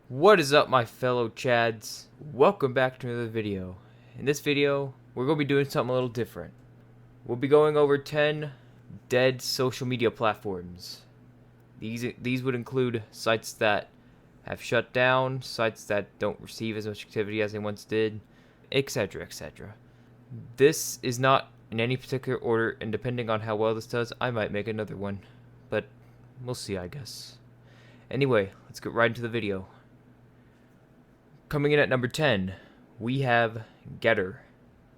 What is up, my fellow Chads? Welcome back to another video. In this video, we're going to be doing something a little different. We'll be going over 10 dead social media platforms. These would include sites that have shut down, sites that don't receive as much activity as they once did, etc, etc. This is not in any particular order, and depending on how well this does, I might make another one. But we'll see, I guess. Anyway, let's get right into the video. Coming in at number 10, we have Getter.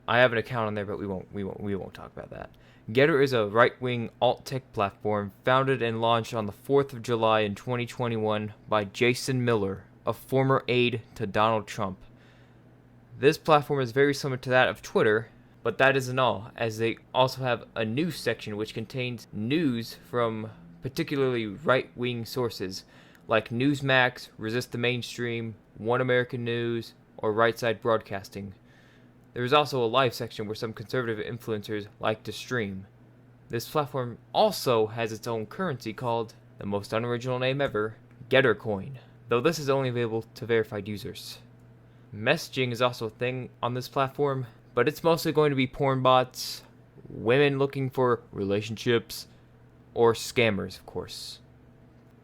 I have an account on there, but we won't talk about that. Getter is a right-wing alt-tech platform founded and launched on the 4th of July in 2021 by Jason Miller, a former aide to Donald Trump. This platform is very similar to that of Twitter, but that isn't all, as they also have a news section which contains news from particularly right-wing sources like Newsmax, Resist the Mainstream, One American News, or Right Side Broadcasting. There is also a live section where some conservative influencers like to stream. This platform also has its own currency called, the most unoriginal name ever, GetterCoin, though this is only available to verified users. Messaging is also a thing on this platform, but it's mostly going to be porn bots, women looking for relationships, or scammers, of course.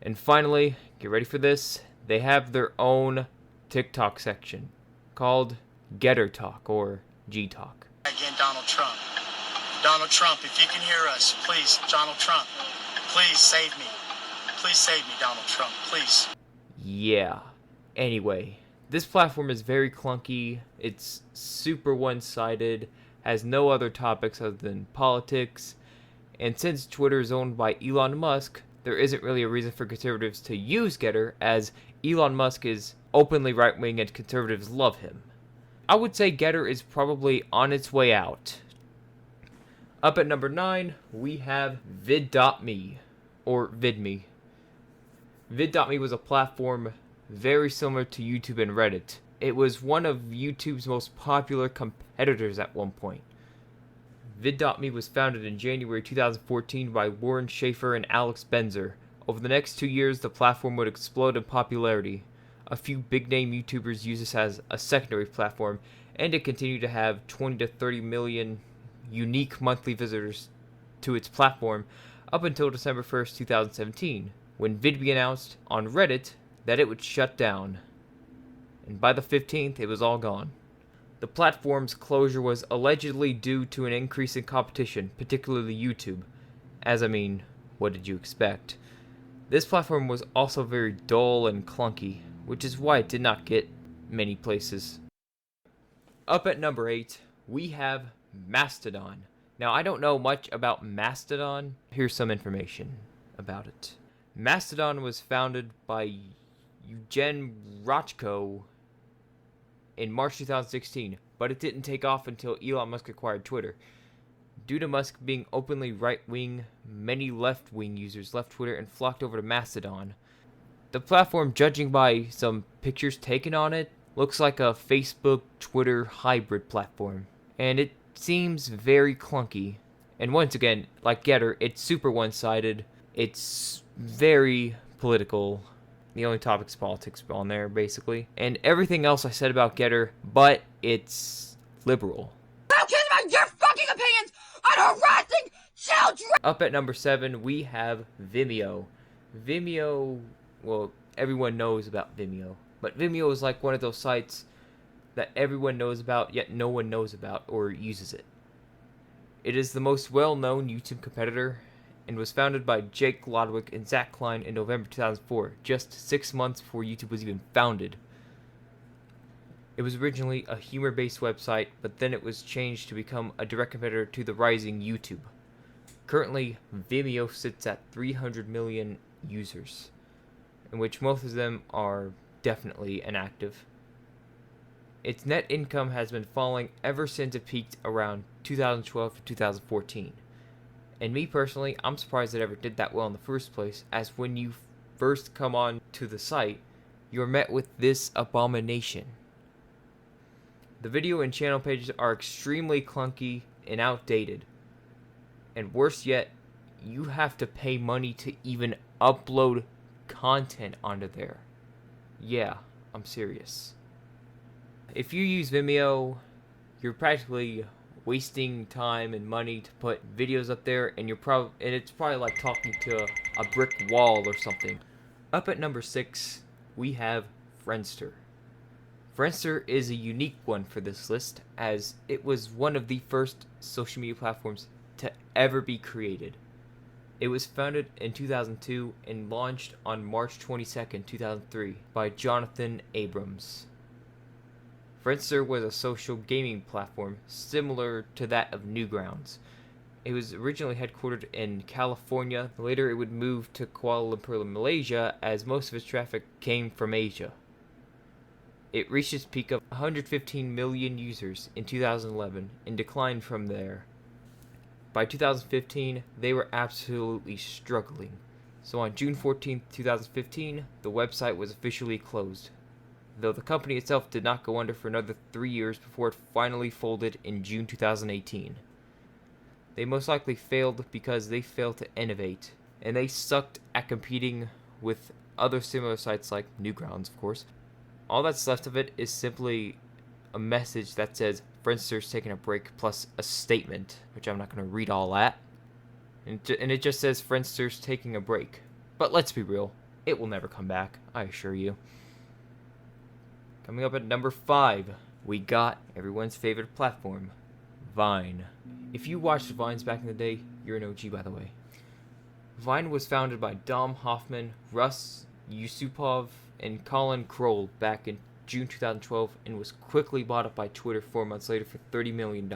And finally, get ready for this, they have their own TikTok section called Getter Talk or G Talk. Again, Donald Trump. Donald Trump, if you can hear us, please, Donald Trump, please save me. Please save me, Donald Trump, please. Yeah. Anyway, this platform is very clunky. It's super one-sided, has no other topics other than politics, and since Twitter is owned by Elon Musk, there isn't really a reason for conservatives to use Getter, as Elon Musk is openly right-wing and conservatives love him. I would say Getter is probably on its way out. Up at number 9, we have vid.me, or VidMe. Vid.me was a platform very similar to YouTube and Reddit. It was one of YouTube's most popular competitors at one point. Vid.me was founded in January 2014 by Warren Schaefer and Alex Benzer. Over the next 2 years, the platform would explode in popularity. A few big-name YouTubers use this as a secondary platform, and it continued to have 20 to 30 million unique monthly visitors to its platform up until December 1st, 2017, when VidMe announced on Reddit that it would shut down. And by the 15th, it was all gone. The platform's closure was allegedly due to an increase in competition, particularly YouTube. What did you expect? This platform was also very dull and clunky, which is why it did not get many places. Up at number 8, we have Mastodon. Now, I don't know much about Mastodon. Here's some information about it. Mastodon was founded by Eugen Rochko in March 2016, but it didn't take off until Elon Musk acquired Twitter. Due to Musk being openly right-wing, many left-wing users left Twitter and flocked over to Mastodon. The platform, judging by some pictures taken on it, looks like a Facebook-Twitter hybrid platform, and it seems very clunky. And once again, like Getter, it's super one-sided, it's very political. The only topic's politics on there, basically. And everything else I said about Getter, but it's liberal. I don't care about your fucking opinions on harassing children! Up at number 7, we have Vimeo. Vimeo, well, everyone knows about Vimeo. But Vimeo is like one of those sites that everyone knows about, yet no one knows about or uses it. It is the most well-known YouTube competitor, and was founded by Jake Lodwick and Zach Klein in November 2004, just 6 months before YouTube was even founded. It was originally a humor-based website, but then it was changed to become a direct competitor to the rising YouTube. Currently, Vimeo sits at 300 million users, in which most of them are definitely inactive. Its net income has been falling ever since it peaked around 2012 to 2014. And me personally, I'm surprised it ever did that well in the first place, as when you first come on to the site, you're met with this abomination. The video and channel pages are extremely clunky and outdated. And worse yet, you have to pay money to even upload content onto there. Yeah, I'm serious. If you use Vimeo, you're practically wasting time and money to put videos up there, and it's probably like talking to a brick wall or something. Up at number 6, we have Friendster. Friendster is a unique one for this list, as it was one of the first social media platforms to ever be created. It was founded in 2002 and launched on March 22nd, 2003 by Jonathan Abrams. Friendster was a social gaming platform similar to that of Newgrounds. It was originally headquartered in California. Later it would move to Kuala Lumpur, Malaysia, as most of its traffic came from Asia. It reached its peak of 115 million users in 2011 and declined from there. By 2015, they were absolutely struggling. So on June 14, 2015, the website was officially closed, though the company itself did not go under for another 3 years before it finally folded in June 2018. They most likely failed because they failed to innovate, and they sucked at competing with other similar sites like Newgrounds, of course. All that's left of it is simply a message that says Friendster's taking a break plus a statement, which I'm not going to read all that. And it just says Friendster's taking a break. But let's be real, it will never come back, I assure you. Coming up at number 5, we got everyone's favorite platform, Vine. If you watched Vines back in the day, you're an OG, by the way. Vine was founded by Dom Hoffman, Russ Yusupov, and Colin Kroll back in June 2012 and was quickly bought up by Twitter 4 months later for $30 million.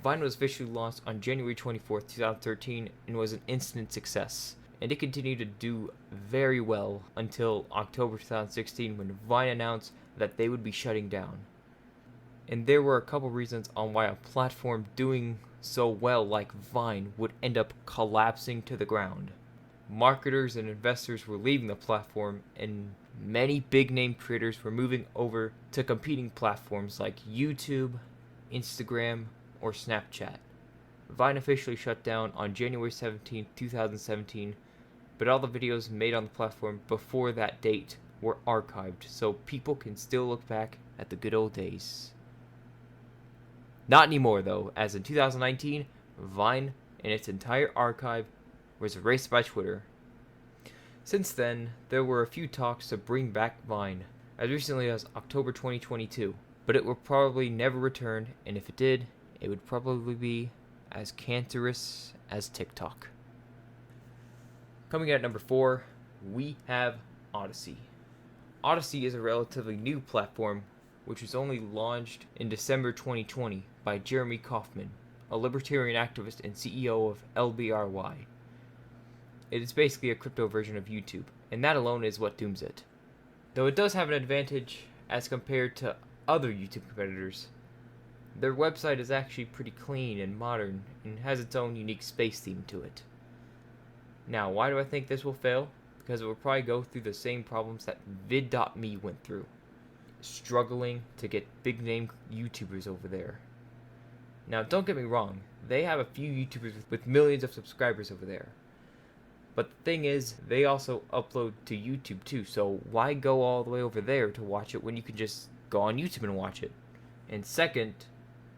Vine was officially launched on January 24, 2013 and was an instant success, and it continued to do very well until October 2016 when Vine announced that they would be shutting down. And there were a couple reasons on why a platform doing so well like Vine would end up collapsing to the ground. Marketers and investors were leaving the platform, and many big-name creators were moving over to competing platforms like YouTube, Instagram, or Snapchat. Vine officially shut down on January 17, 2017, but all the videos made on the platform before that date were archived, so people can still look back at the good old days. Not anymore, though, as in 2019, Vine and its entire archive was erased by Twitter. Since then, there were a few talks to bring back Vine, as recently as October 2022, but it will probably never return, and if it did, it would probably be as cancerous as TikTok. Coming in at number 4, we have Odyssey. Odyssey is a relatively new platform which was only launched in December 2020 by Jeremy Kauffman, a libertarian activist and CEO of LBRY. It is basically a crypto version of YouTube, and that alone is what dooms it. Though it does have an advantage as compared to other YouTube competitors. Their website is actually pretty clean and modern, and has its own unique space theme to it. Now, why do I think this will fail? Because it will probably go through the same problems that vid.me went through. Struggling to get big name YouTubers over there. Now, don't get me wrong, they have a few YouTubers with millions of subscribers over there. But the thing is, they also upload to YouTube too, so why go all the way over there to watch it when you can just go on YouTube and watch it? And second,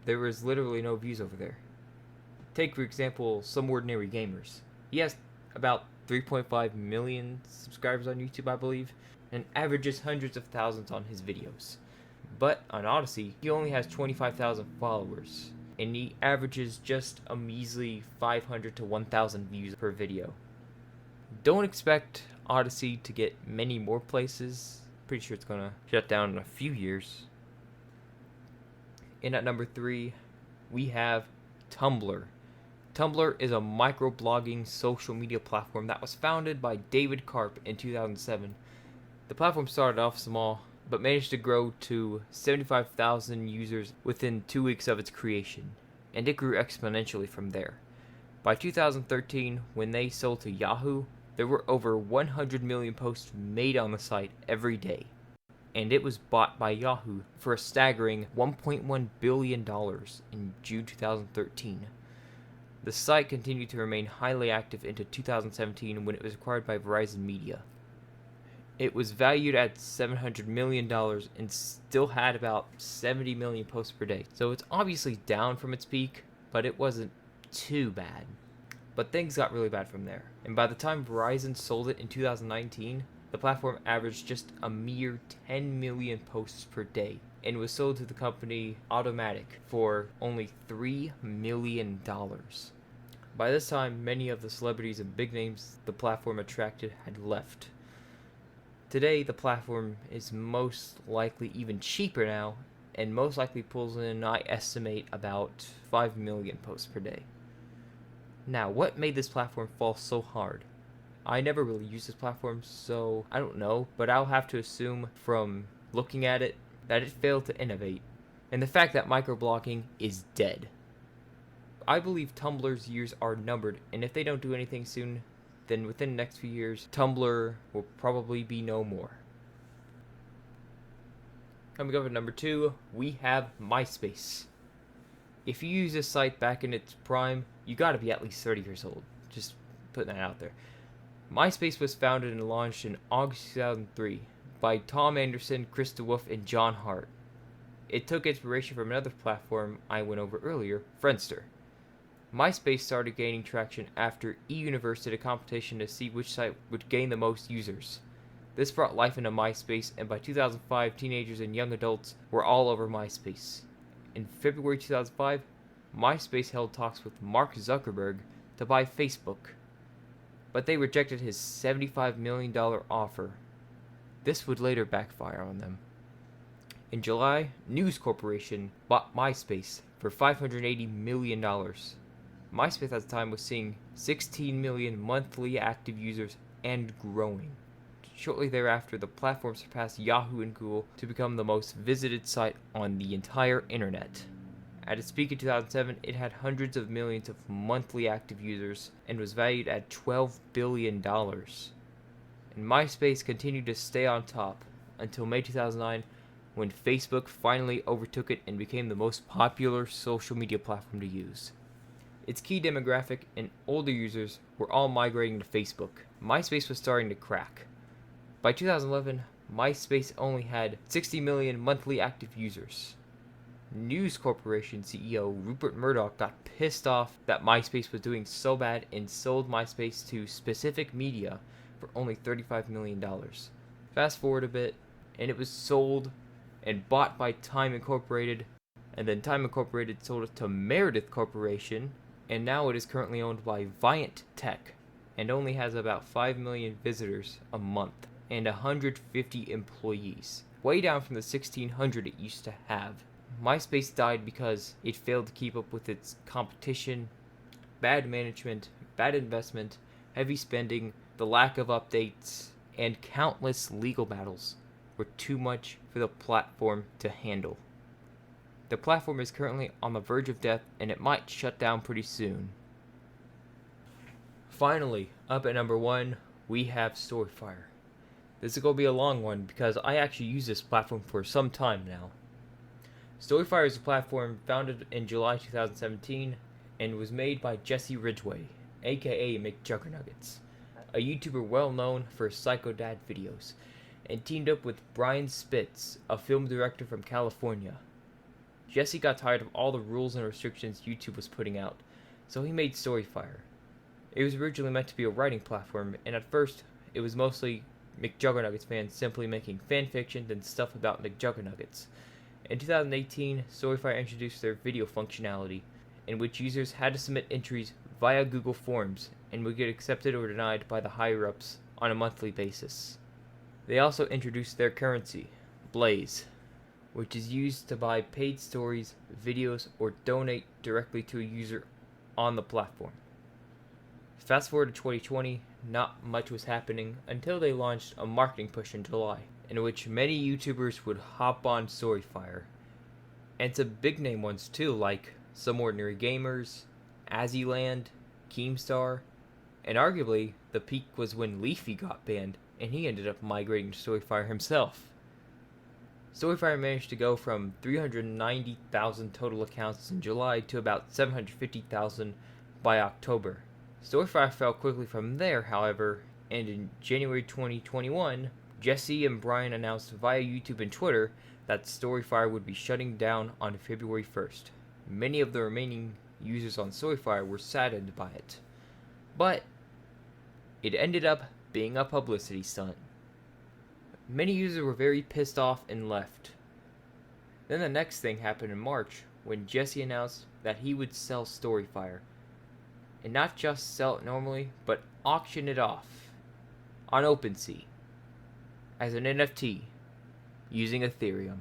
there is literally no views over there. Take, for example, Some Ordinary Gamers. He has about 3.5 million subscribers on YouTube, I believe, and averages hundreds of thousands on his videos. But on Odyssey, he only has 25,000 followers, and he averages just a measly 500 to 1,000 views per video. Don't expect Odyssey to get many more places. Pretty sure it's gonna shut down in a few years. And at number 3, we have Tumblr. Tumblr is a microblogging social media platform that was founded by David Karp in 2007. The platform started off small, but managed to grow to 75,000 users within 2 weeks of its creation, and it grew exponentially from there. By 2013, when they sold to Yahoo, there were over 100 million posts made on the site every day, and it was bought by Yahoo for a staggering $1.1 billion in June 2013. The site continued to remain highly active into 2017 when it was acquired by Verizon Media. It was valued at $700 million and still had about 70 million posts per day. So it's obviously down from its peak, but it wasn't too bad. But things got really bad from there. And by the time Verizon sold it in 2019, the platform averaged just a mere 10 million posts per day and was sold to the company Automatic for only $3 million. By this time, many of the celebrities and big names the platform attracted had left. Today, the platform is most likely even cheaper now, and most likely pulls in, I estimate, about 5 million posts per day. Now, what made this platform fall so hard? I never really used this platform, so I don't know, but I'll have to assume from looking at it that it failed to innovate, and the fact that microblogging is dead. I believe Tumblr's years are numbered, and if they don't do anything soon, then within the next few years, Tumblr will probably be no more. Coming up at number 2, we have MySpace. If you use this site back in its prime, you gotta be at least 30 years old. Just putting that out there. MySpace was founded and launched in August 2003 by Tom Anderson, Chris DeWolf, and John Hart. It took inspiration from another platform I went over earlier, Friendster. MySpace started gaining traction after eUniverse did a competition to see which site would gain the most users. This brought life into MySpace, and by 2005, teenagers and young adults were all over MySpace. In February 2005, MySpace held talks with Mark Zuckerberg to buy Facebook, but they rejected his $75 million offer. This would later backfire on them. In July, News Corporation bought MySpace for $580 million. MySpace at the time was seeing 16 million monthly active users and growing. Shortly thereafter, the platform surpassed Yahoo and Google to become the most visited site on the entire internet. At its peak in 2007, it had hundreds of millions of monthly active users and was valued at $12 billion. And MySpace continued to stay on top until May 2009, when Facebook finally overtook it and became the most popular social media platform to use. Its key demographic and older users were all migrating to Facebook. MySpace was starting to crack. By 2011, MySpace only had 60 million monthly active users. News Corporation CEO Rupert Murdoch got pissed off that MySpace was doing so bad and sold MySpace to Specific Media for only $35 million. Fast forward a bit, and it was sold and bought by Time Incorporated, and then Time Incorporated sold it to Meredith Corporation, and now it is currently owned by Viant Tech, and only has about 5 million visitors a month, and 150 employees, way down from the 1,600 it used to have. MySpace died because it failed to keep up with its competition, bad management, bad investment, heavy spending, the lack of updates, and countless legal battles were too much for the platform to handle. The platform is currently on the verge of death, and it might shut down pretty soon. Finally, up at number 1, we have Storyfire. This is going to be a long one because I actually use this platform for some time now. Storyfire is a platform founded in July 2017 and was made by Jesse Ridgway, aka McJuggernuggets, a YouTuber well known for Psycho Dad videos, and teamed up with Brian Spitz, a film director from California. Jesse got tired of all the rules and restrictions YouTube was putting out, so he made Storyfire. It was originally meant to be a writing platform, and at first, it was mostly McJuggernuggets fans simply making fanfictions and stuff about McJuggernuggets. In 2018, Storyfire introduced their video functionality, in which users had to submit entries via Google Forms and would get accepted or denied by the higher-ups on a monthly basis. They also introduced their currency, Blaze, which is used to buy paid stories, videos, or donate directly to a user on the platform. Fast forward to 2020, not much was happening until they launched a marketing push in July, in which many YouTubers would hop on Storyfire. And some big name ones too, like Some Ordinary Gamers, Azzyland, Keemstar, and arguably the peak was when Leafy got banned, and he ended up migrating to Storyfire himself. Storyfire managed to go from 390,000 total accounts in July to about 750,000 by October. Storyfire fell quickly from there, however, and in January 2021, Jesse and Brian announced via YouTube and Twitter that Storyfire would be shutting down on February 1st. Many of the remaining users on Storyfire were saddened by it, but it ended up being a publicity stunt. Many users were very pissed off and left. Then the next thing happened in March when Jesse announced that he would sell Storyfire. And not just sell it normally, but auction it off on OpenSea as an NFT using Ethereum.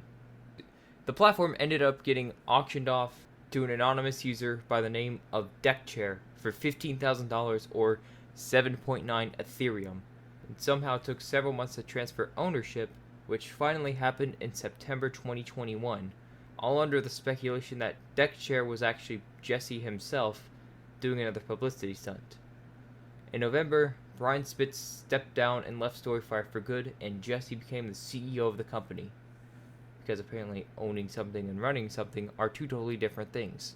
The platform ended up getting auctioned off to an anonymous user by the name of Deckchair for $15,000 or 7.9 Ethereum, and somehow took several months to transfer ownership, which finally happened in September 2021, all under the speculation that Deckchair was actually Jesse himself doing another publicity stunt. In November, Brian Spitz stepped down and left Storyfire for good, and Jesse became the CEO of the company. Because apparently owning something and running something are two totally different things.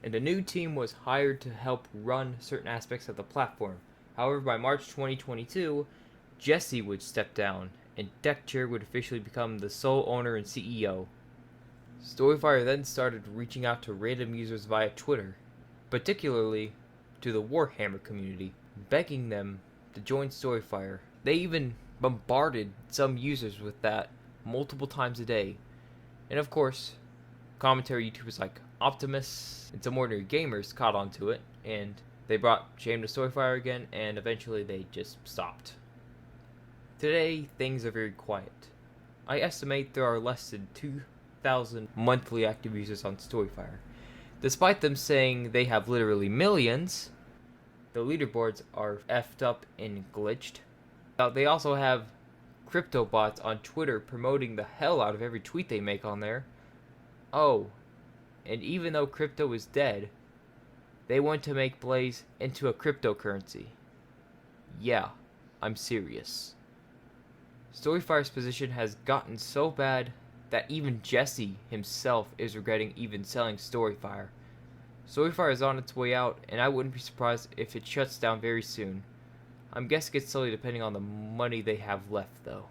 And a new team was hired to help run certain aspects of the platform. However, by March 2022, Jesse would step down, and Deckchair would officially become the sole owner and CEO. Storyfire then started reaching out to random users via Twitter, particularly to the Warhammer community, begging them to join Storyfire. They even bombarded some users with that multiple times a day. And of course, commentary YouTubers like Optimus and some ordinary gamers caught on to it, and they brought shame to Storyfire again, and eventually they just stopped. Today, things are very quiet. I estimate there are less than 2,000 monthly active users on Storyfire. Despite them saying they have literally millions, the leaderboards are effed up and glitched. They also have crypto bots on Twitter promoting the hell out of every tweet they make on there. Oh, and even though crypto is dead, they want to make Blaze into a cryptocurrency. Yeah, I'm serious. Storyfire's position has gotten so bad that even Jesse himself is regretting even selling Storyfire. Storyfire is on its way out, and I wouldn't be surprised if it shuts down very soon. I'm guessing it's slowly depending on the money they have left, though.